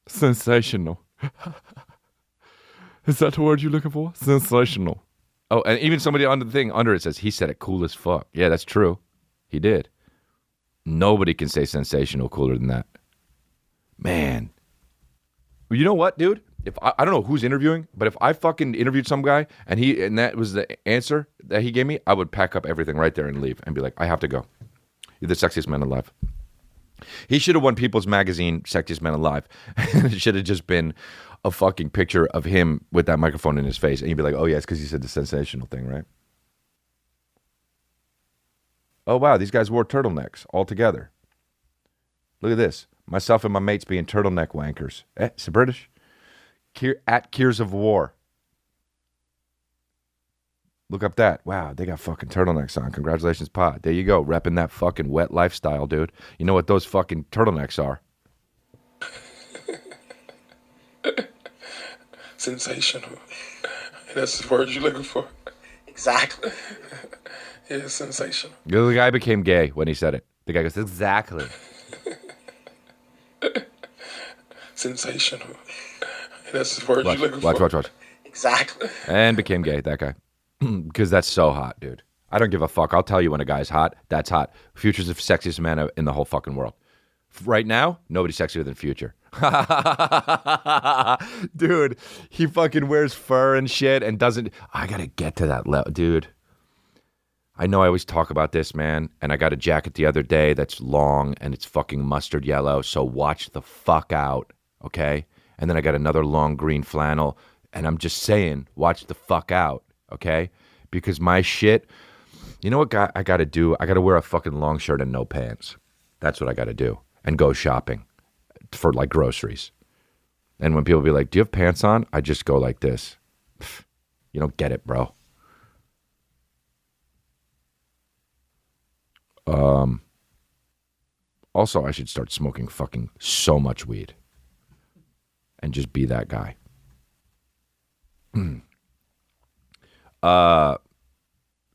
Sensational. Is that the word you're looking for? Sensational. Oh, and even somebody on the thing under it says, he said it cool as fuck. Yeah, that's true. He did. Nobody can say sensational cooler than that. Man. You know what, dude? If I don't know who's interviewing, but if I fucking interviewed some guy and that was the answer that he gave me, I would pack up everything right there and leave and be like, I have to go. You're the sexiest man alive. He should have won People's Magazine Sexiest Man Alive. It should have just been a fucking picture of him with that microphone in his face. And you'd be like, oh, yeah, it's because he said the sensational thing, right? Oh, wow, these guys wore turtlenecks all together. Look at this. Myself and my mates being turtleneck wankers. It's British. At Kears of War. Look up that. Wow, they got fucking turtlenecks on. Congratulations, Pod. There you go, repping that fucking wet lifestyle, dude. You know what those fucking turtlenecks are? Sensational. That's the word you're looking for. Exactly. Yeah, sensational. The guy became gay when he said it. The guy goes, exactly. Sensational. That's the word Watch, you're looking watch, for. watch. Exactly. And became gay, that guy. Because that's so hot, dude. I don't give a fuck. I'll tell you when a guy's hot. That's hot. Future's the sexiest man in the whole fucking world. Right now, nobody's sexier than Future. Dude, he fucking wears fur and shit and doesn't... I gotta get to that level, dude. I know I always talk about this, man, and I got a jacket the other day that's long and it's fucking mustard yellow, so watch the fuck out, okay? And then I got another long green flannel, and I'm just saying, watch the fuck out, okay? Because my shit, you know what I gotta do? I gotta wear a fucking long shirt and no pants. That's what I gotta do. And go shopping for like groceries. And when people be like, do you have pants on? I just go like this. You don't get it, bro. Also, I should start smoking fucking so much weed and just be that guy.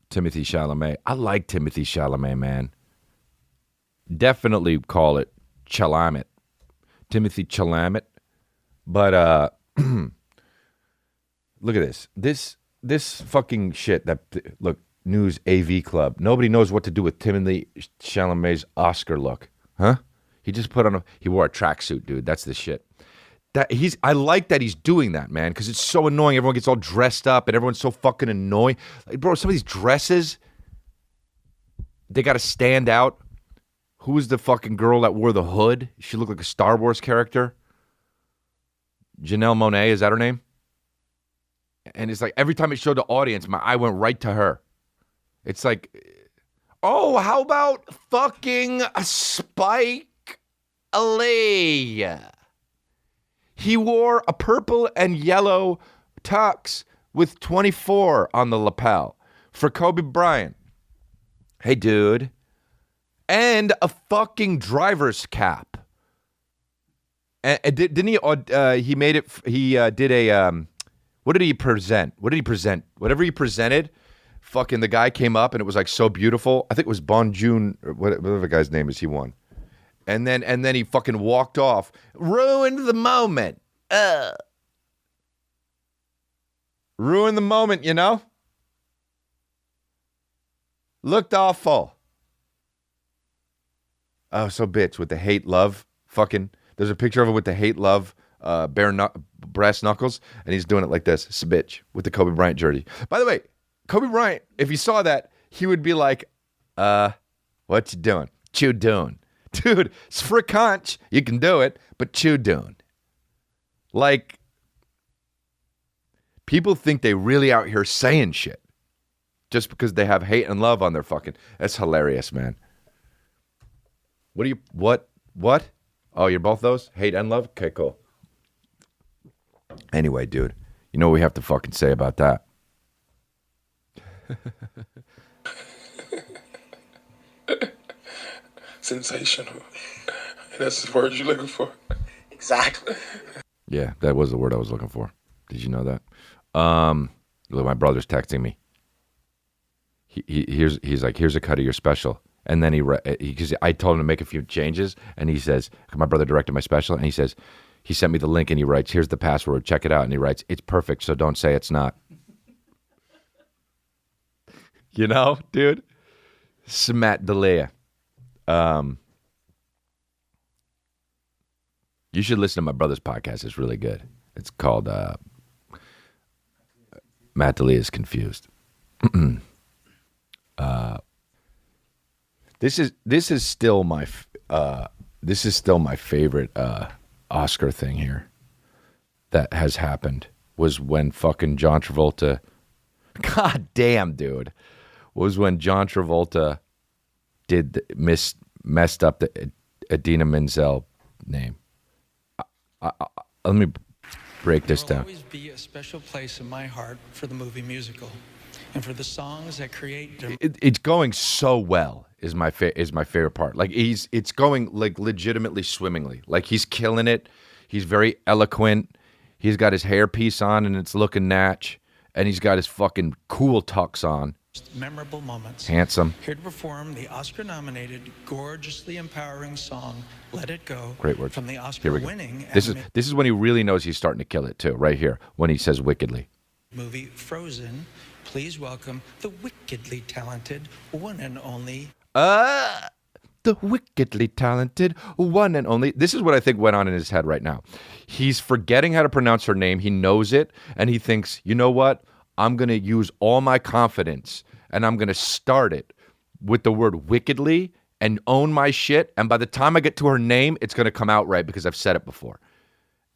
Timothy Chalamet. I like Timothy Chalamet, man. Definitely call it Chalamet. Timothy Chalamet. But look at this. This fucking shit that look, News AV Club. Nobody knows what to do with Timothy Chalamet's Oscar look. Huh? He just he wore a tracksuit, dude. That's the shit. I like that he's doing that, man, because it's so annoying. Everyone gets all dressed up and everyone's so fucking annoying. Like, bro, some of these dresses, they got to stand out. Who was the fucking girl that wore the hood? She looked like a Star Wars character. Janelle Monáe, is that her name? And it's like every time it showed the audience, my eye went right to her. It's like, oh, how about fucking Spike Lee? He wore a purple and yellow tux with 24 on the lapel for Kobe Bryant. Hey, dude. And a fucking driver's cap. And didn't he? He made it. He did a. What did he present? What did he present? Whatever he presented, fucking the guy came up and it was like so beautiful. I think it was Bong Joon, or whatever the guy's name is. He won. And then he fucking walked off. Ruined the moment. Ruined the moment, you know? Looked awful. Oh, so bitch with the hate love fucking. There's a picture of him with the hate love brass knuckles, and he's doing it like this. It's a bitch with the Kobe Bryant jersey. By the way, Kobe Bryant, if you saw that, he would be like, what you doing? Chew doing. Dude, it's for a conch. You can do it, but chew doing. Like, people think they really out here saying shit just because they have hate and love on their fucking. That's hilarious, man. What? Oh, you're both those? Hate and love? Okay, cool. Anyway, dude, you know what we have to fucking say about that? Sensational. That's the word you're looking for. Exactly. Yeah, that was the word I was looking for. Did you know that? Look, my brother's texting me. He's like, here's a cut of your special. And then because I told him to make a few changes, and he says, my brother directed my special, and he says, he sent me the link, and he writes, here's the password, check it out. And he writes, it's perfect, so don't say it's not. You know, dude? Smat Delia. You should listen to my brother's podcast. It's really good. It's called Matt Delia is Confused. This is still my favorite Oscar thing here that has happened was when fucking John Travolta, god damn, dude, was when John Travolta messed up the Idina Menzel name. Let me break this down. There will always be a special place in my heart for the movie musical. and for the songs that create their It's going so well is my favorite part. Like it's going like legitimately swimmingly. Like he's killing it. He's very eloquent. He's got his hairpiece on and it's looking natch, and he's got his fucking cool tux on. memorable moments. Handsome. Here to perform the Oscar-nominated, gorgeously empowering song "Let It Go." Great words. From the Here we go. Oscar-winning This is when he really knows he's starting to kill it too. Right here when he says wickedly. movie Frozen. Please welcome the wickedly talented one and only. The wickedly talented one and only. This is what I think went on in his head right now. He's forgetting how to pronounce her name. He knows it, and he thinks, you know what? I'm going to use all my confidence, and I'm going to start it with the word wickedly and own my shit. And by the time I get to her name, it's going to come out right because I've said it before.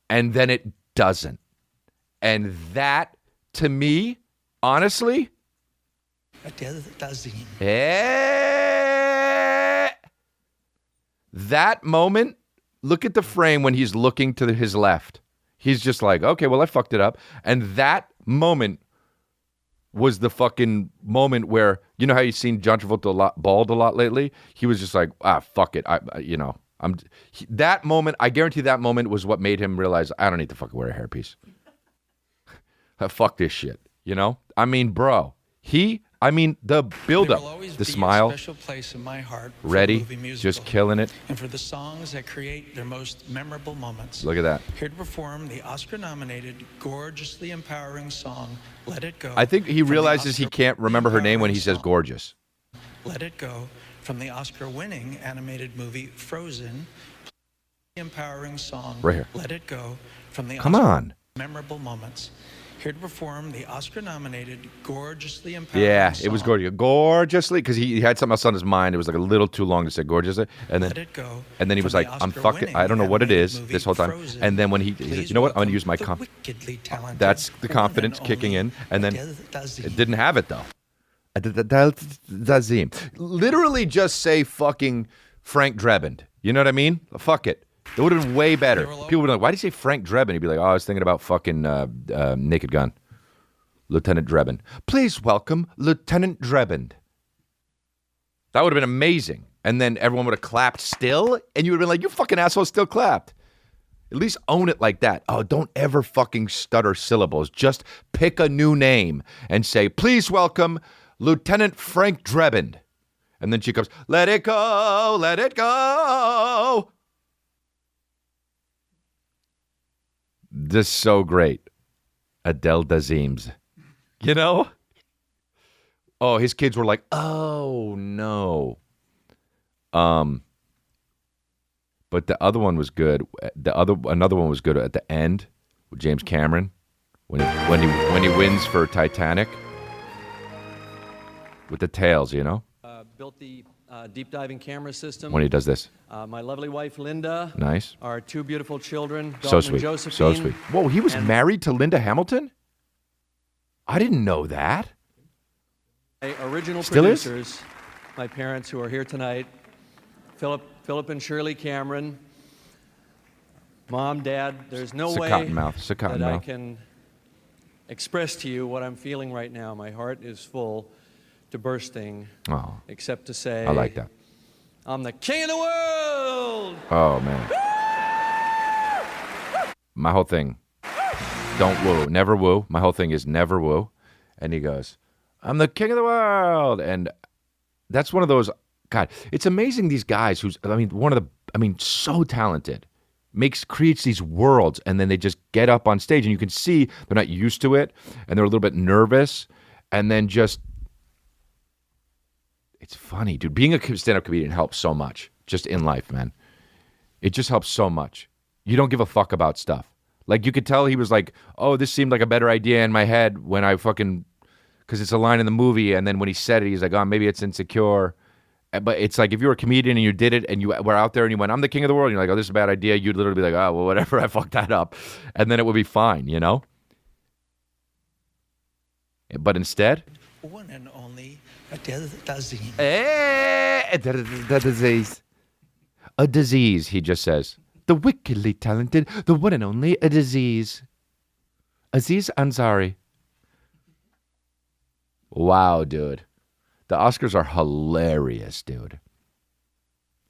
And then it doesn't. And that, to me, honestly, that moment, look at the frame when he's looking to his left. He's just like, okay, well, I fucked it up. And that moment was the fucking moment where, you know how you've seen John Travolta bald a lot lately? He was just like, fuck it. That moment, I guarantee that moment was what made him realize, I don't need to fucking wear a hairpiece. Fuck this shit, you know? I mean, bro, the build-up, the smile, special place in my heart for ready, the movie musical, just killing it. and for the songs that create their most memorable moments. Look at that. Here to perform the Oscar-nominated, gorgeously empowering song "Let It Go." I think he from the realizes he can't remember her name when he says song, gorgeous. "Let It Go" from the Oscar-winning animated movie Frozen. Empowering song Right here. "Let It Go" from the Come Oscar on. memorable moments. Here to perform the Oscar-nominated, gorgeously empowering Yeah, song. it was gorgeous. Gorgeously, because he had something else on his mind. It was like a little too long to say gorgeously. And Let then, It Go. and then he from was the like, I'm fucking, Oscar-winning I don't know what it animated is movie this whole time. Frozen. And then when he Please said, you know what, I'm going to welcome use my the wickedly talented that's the one confidence and kicking only in. And then Adele Dazeem. it didn't have it though. Dazeem. Literally just say fucking Frank Drebin. You know what I mean? Fuck it. It would have been way better. People would be like, why did you say Frank Drebin? He'd be like, oh, I was thinking about fucking Naked Gun. Lieutenant Drebin. Please welcome Lieutenant Drebin. That would have been amazing. And then everyone would have clapped still, and you would have been like, you fucking asshole still clapped. At least own it like that. Oh, don't ever fucking stutter syllables. Just pick a new name and say, please welcome Lieutenant Frank Drebin. And then she comes, let it go, let it go. This is so great. Adele Dazeem's. You know? Oh, his kids were like, oh, no. But the other one was good. Another one was good at the end with James Cameron when he wins for Titanic with the tails, you know? Built the deep diving camera system. When he does this. My lovely wife, Linda. Nice. Our two beautiful children, Dalton So and sweet. Josephine. So sweet. Whoa, he was and married to Linda Hamilton? I didn't know that. my original Still is? producers, my parents who are here tonight, Philip and Shirley Cameron. Mom, Dad, there's no It's a way cottonmouth. It's a that I cottonmouth. can express to you what I'm feeling right now. My heart is full to bursting, Oh, except to say I like that. I'm the king of the world! Oh, man. My whole thing, don't woo, never woo. My whole thing is never woo. And he goes, I'm the king of the world. And that's one of those, God, it's amazing these guys so talented, creates these worlds, and then they just get up on stage and you can see they're not used to it and they're a little bit nervous, and then just, it's funny, dude. Being a stand-up comedian helps so much just in life, man. It just helps so much. You don't give a fuck about stuff. Like, you could tell he was like, oh, this seemed like a better idea in my head when I fucking, because it's a line in the movie, and then when he said it, he's like, oh, maybe it's insecure. But it's like, if you were a comedian and you did it and you were out there and you went, I'm the king of the world, and you're like, oh, this is a bad idea, you'd literally be like, oh, well, whatever, I fucked that up. And then it would be fine, you know? But instead, One and only Adele Dazeem. a disease, he just says. The wickedly talented, the one and only, a disease. Aziz Ansari. Wow, dude. The Oscars are hilarious, dude.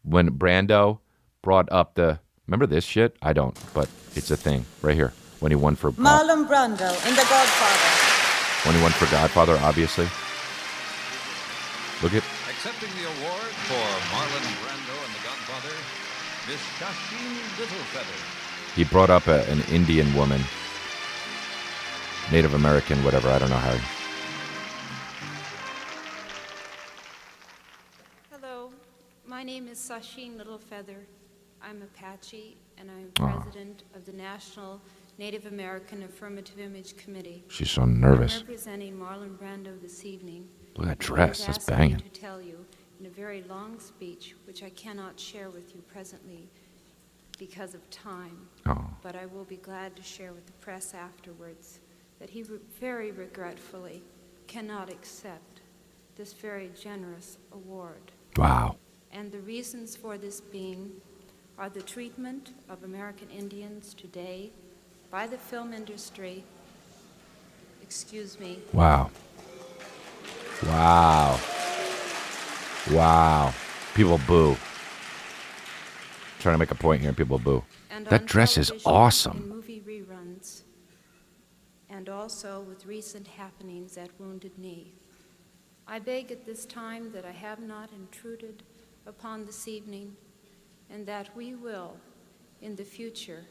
When Brando brought up remember this shit? I don't, but it's a thing right here. When he won for Marlon Brando in The Godfather. When he won for Godfather, obviously. Look at Accepting the award for Marlon Brando and The Godfather, Miss Shasheen Littlefeather. he brought up an Indian woman, Native American, whatever. I don't know how. Hello, my name is Shasheen Littlefeather. I'm Apache, and I'm president of the National Native American Affirmative Image Committee. She's so nervous. I'm representing Marlon Brando this evening. Look at that dress. He has That's asked me banging. to tell you in a very long speech, which I cannot share with you presently because of time, Oh. but I will be glad to share with the press afterwards, that he very regretfully cannot accept this very generous award. Wow. And the reasons for this being are the treatment of American Indians today by the film industry. Excuse me. Wow. Wow. Wow. People boo. Trying to make a point here and people boo. And That on dress is television, awesome. in movie reruns, and also with recent happenings at Wounded Knee. I beg at this time that I have not intruded upon this evening, and that we will, in the future,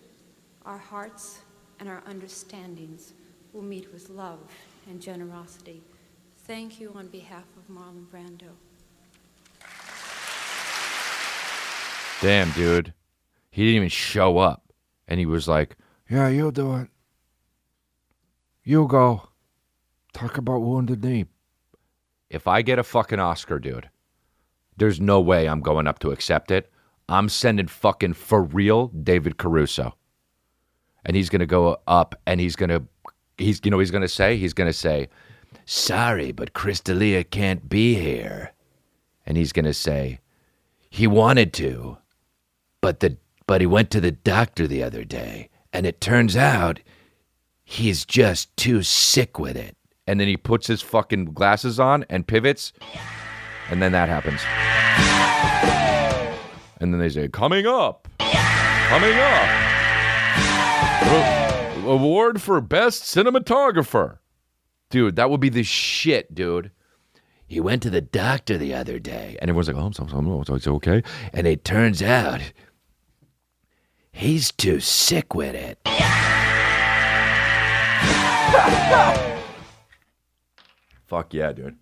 our hearts and our understandings will meet with love and generosity. Thank you on behalf of Marlon Brando. Damn, dude. He didn't even show up. And he was like, yeah, you'll do it. You go. Talk about Wounded Knee. If I get a fucking Oscar, dude, there's no way I'm going up to accept it. I'm sending fucking for real David Caruso. And he's going to go up and he's going to say, sorry, but Chris D'Elia can't be here. And he's going to say, he wanted to, but he went to the doctor the other day, and it turns out he's just too sick with it. And then he puts his fucking glasses on and pivots, and then that happens. And then they say, coming up. Award for Best Cinematographer. Dude, that would be the shit, dude. He went to the doctor the other day. And everyone's like, oh, it's okay. And it turns out he's too sick with it. Fuck yeah, dude.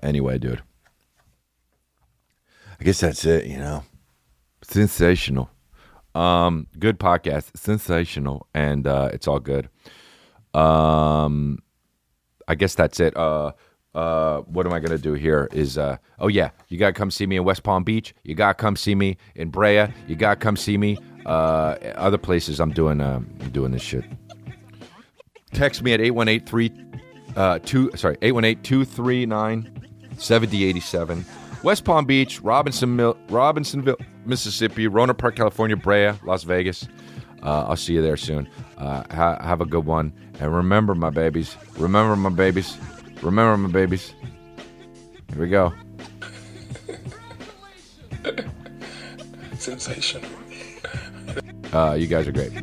Anyway, dude. I guess that's it, you know. Sensational. Good podcast. Sensational. And it's all good. I guess that's it. What am I going to do here is, oh yeah, you got to come see me in West Palm Beach. You got to come see me in Brea. You got to come see me, other places I'm doing this shit. Text me at 818-239-7087. West Palm Beach, Robinsonville, Mississippi, Roanoke Park, California, Brea, Las Vegas. I'll see you there soon. Have a good one. And remember, my babies. Here we go. Sensational. You guys are great.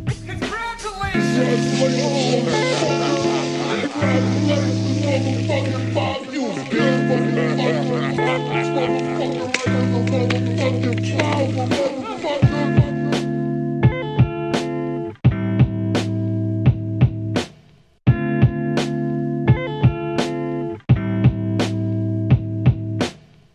Congratulations.